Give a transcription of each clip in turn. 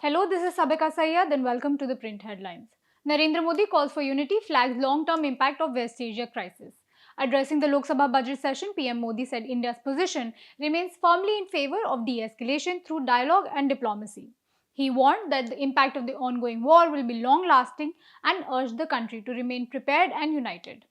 Hello, this is Sabika Syed and welcome to the print headlines. Narendra Modi calls for unity, flags long-term impact of West Asia crisis. Addressing the Lok Sabha Budget Session, PM Modi said India's position remains firmly in favor of de-escalation through dialogue and diplomacy. He warned that the impact of the ongoing war will be long-lasting and urged the country to remain prepared and united.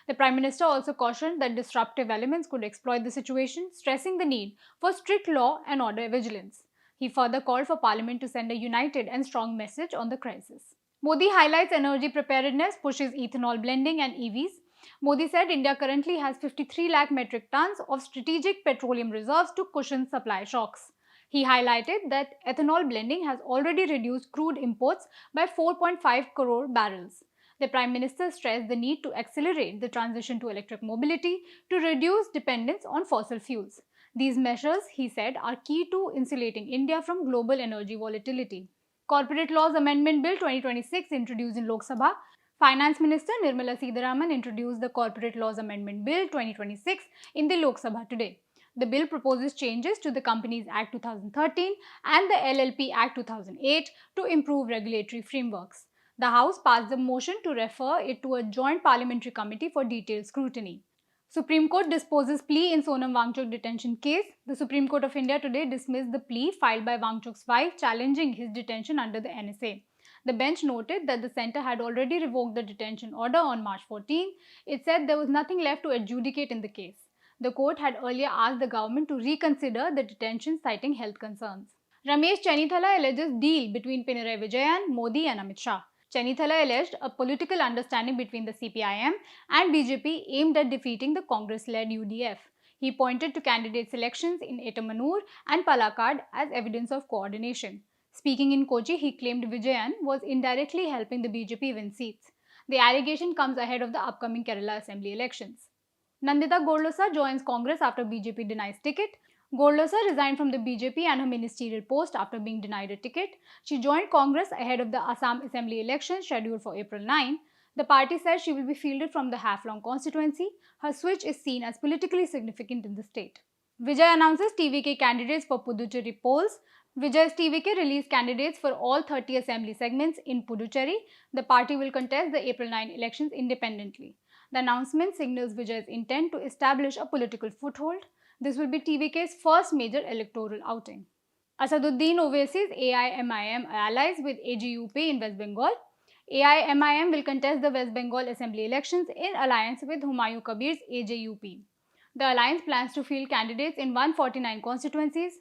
The Prime Minister also cautioned that disruptive elements could exploit the situation, stressing the need for strict law and order vigilance. He further called for Parliament to send a united and strong message on the crisis. Modi highlights energy preparedness, pushes ethanol blending and EVs. Modi said India currently has 53 lakh metric tons of strategic petroleum reserves to cushion supply shocks. He highlighted that ethanol blending has already reduced crude imports by 4.5 crore barrels. The Prime Minister stressed the need to accelerate the transition to electric mobility to reduce dependence on fossil fuels. These measures, he said, are key to insulating India from global energy volatility. Corporate Laws Amendment Bill 2026 introduced in Lok Sabha. Finance Minister Nirmala Sitharaman introduced the Corporate Laws Amendment Bill 2026 in the Lok Sabha today. The bill proposes changes to the Companies Act 2013 and the LLP Act 2008 to improve regulatory frameworks. The House passed a motion to refer it to a joint parliamentary committee for detailed scrutiny. Supreme Court disposes plea in Sonum Wangchuk detention case. The Supreme Court of India today dismissed the plea filed by Wangchuk's wife challenging his detention under the NSA. The bench noted that the centre had already revoked the detention order on March 14. It said there was nothing left to adjudicate in the case. The court had earlier asked the government to reconsider the detention citing health concerns. Ramesh Chennithala alleges deal between Pinarayi Vijayan, Modi and Amit Shah. Chennithala alleged a political understanding between the CPIM and BJP aimed at defeating the Congress-led UDF. He pointed to candidate selections in Etamanur and Palakkad as evidence of coordination. Speaking in Kochi, he claimed Vijayan was indirectly helping the BJP win seats. The allegation comes ahead of the upcoming Kerala Assembly elections. Nandanda Golasa joins Congress after BJP denies ticket. Golasa resigned from the BJP and her ministerial post after being denied a ticket. She joined Congress ahead of the Assam Assembly elections scheduled for April 9. The party says she will be fielded from the Haflong constituency. Her switch is seen as politically significant in the state. Vijay announces TVK candidates for Puducheri polls. Vijay's TVK released candidates for all 30 assembly segments in Puducheri. The party will contest the April 9 elections independently. The announcement signals Vijay's intent to establish a political foothold. This will be TVK's first major electoral outing. Asaduddin Owaisi's AIMIM allies with AGUP in West Bengal. AIMIM will contest the West Bengal Assembly elections in alliance with Humayun Kabir's AJUP. The alliance plans to field candidates in 149 constituencies.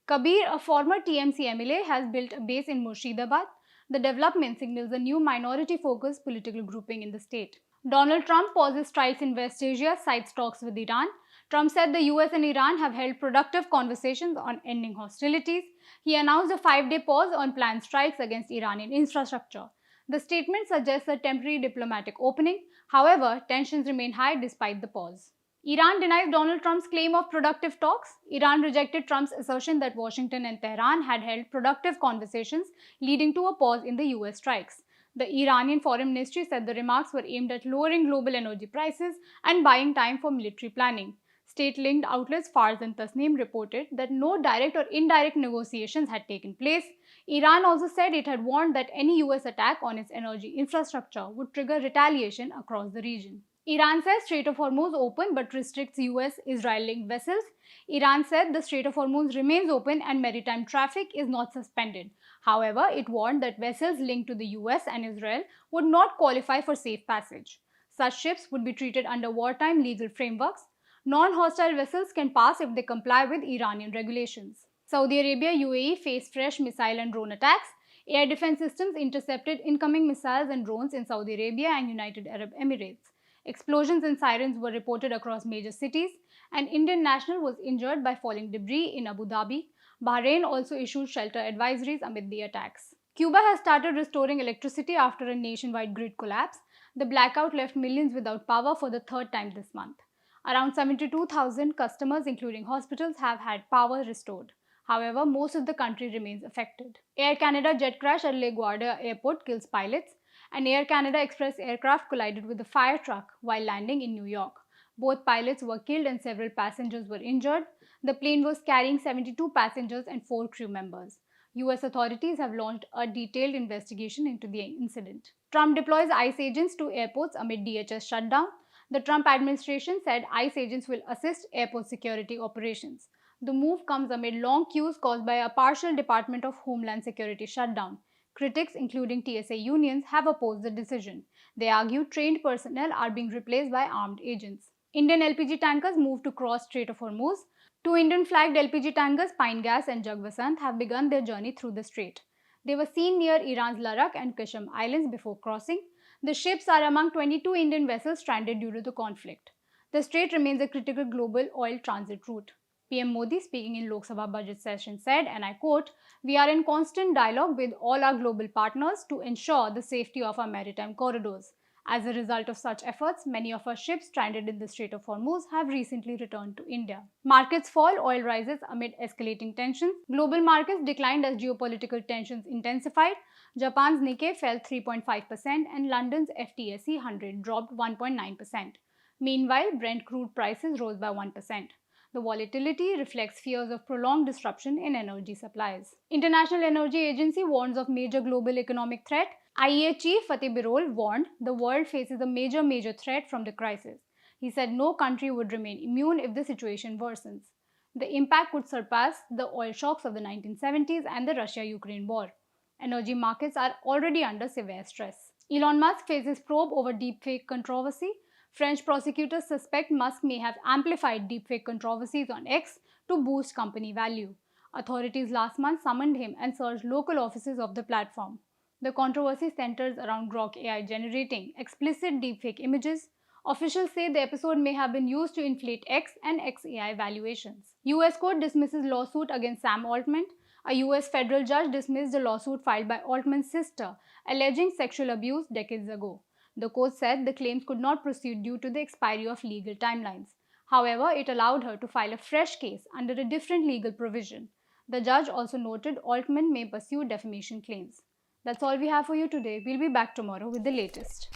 Kabir, a former TMC MLA, has built a base in Murshidabad. The development signals a new minority-focused political grouping in the state. Donald Trump pauses strikes in West Asia, cites talks with Iran. Trump said the US and Iran have held productive conversations on ending hostilities. He announced a 5-day pause on planned strikes against Iranian infrastructure. The statement suggests a temporary diplomatic opening. However, tensions remain high despite the pause. Iran denies Donald Trump's claim of productive talks. Iran rejected Trump's assertion that Washington and Tehran had held productive conversations, leading to a pause in the US strikes. The Iranian Foreign Ministry said the remarks were aimed at lowering global energy prices and buying time for military planning. State-linked outlets Fars and Tasneem reported that no direct or indirect negotiations had taken place. Iran also said it had warned that any US attack on its energy infrastructure would trigger retaliation across the region. Iran says Strait of Hormuz open but restricts US-Israel-linked vessels. Iran said the Strait of Hormuz remains open and maritime traffic is not suspended. However, it warned that vessels linked to the US and Israel would not qualify for safe passage. Such ships would be treated under wartime legal frameworks. Non-hostile vessels can pass if they comply with Iranian regulations. Saudi Arabia UAE faced fresh missile and drone attacks. Air defense systems intercepted incoming missiles and drones in Saudi Arabia and United Arab Emirates. Explosions and sirens were reported across major cities. An Indian national was injured by falling debris in Abu Dhabi. Bahrain also issued shelter advisories amid the attacks. Cuba has started restoring electricity after a nationwide grid collapse. The blackout left millions without power for the third time this month. Around 72,000 customers, including hospitals, have had power restored. However, most of the country remains affected. Air Canada jet crash at LaGuardia Airport kills pilots. An Air Canada Express aircraft collided with a fire truck while landing in New York. Both pilots were killed and several passengers were injured. The plane was carrying 72 passengers and 4 crew members. US authorities have launched a detailed investigation into the incident. Trump deploys ICE agents to airports amid DHS shutdown. The Trump administration said ICE agents will assist airport security operations. The move comes amid long queues caused by a partial Department of Homeland Security shutdown. Critics, including TSA unions, have opposed the decision. They argue trained personnel are being replaced by armed agents. Indian LPG tankers move to cross Strait of Hormuz. Two Indian-flagged LPG tankers, Pine Gas and Jagvasant, have begun their journey through the strait. They were seen near Iran's Larak and Kashim Islands before crossing. The ships are among 22 Indian vessels stranded due to the conflict. The strait remains a critical global oil transit route. PM Modi, speaking in Lok Sabha Budget Session, said, and I quote, "We are in constant dialogue with all our global partners to ensure the safety of our maritime corridors. As a result of such efforts, many of our ships stranded in the Strait of Hormuz have recently returned to India." Markets fall, oil rises amid escalating tensions. Global markets declined as geopolitical tensions intensified. Japan's Nikkei fell 3.5% and London's FTSE 100 dropped 1.9%. Meanwhile, Brent crude prices rose by 1%. The volatility reflects fears of prolonged disruption in energy supplies. International Energy Agency warns of major global economic threat. IEA chief Fateh Birol warned the world faces a major threat from the crisis. He said no country would remain immune if the situation worsens. The impact could surpass the oil shocks of the 1970s and the Russia-Ukraine war. Energy markets are already under severe stress. Elon Musk faces probe over deepfake controversy. French prosecutors suspect Musk may have amplified deepfake controversies on X to boost company value. Authorities last month summoned him and searched local offices of the platform. The controversy centers around Grok AI generating explicit deepfake images. Officials say the episode may have been used to inflate X and XAI valuations. US court dismisses lawsuit against Sam Altman. A US federal judge dismissed a lawsuit filed by Altman's sister, alleging sexual abuse decades ago. The court said the claims could not proceed due to the expiry of legal timelines. However, it allowed her to file a fresh case under a different legal provision. The judge also noted Altman may pursue defamation claims. That's all we have for you today. We'll be back tomorrow with the latest.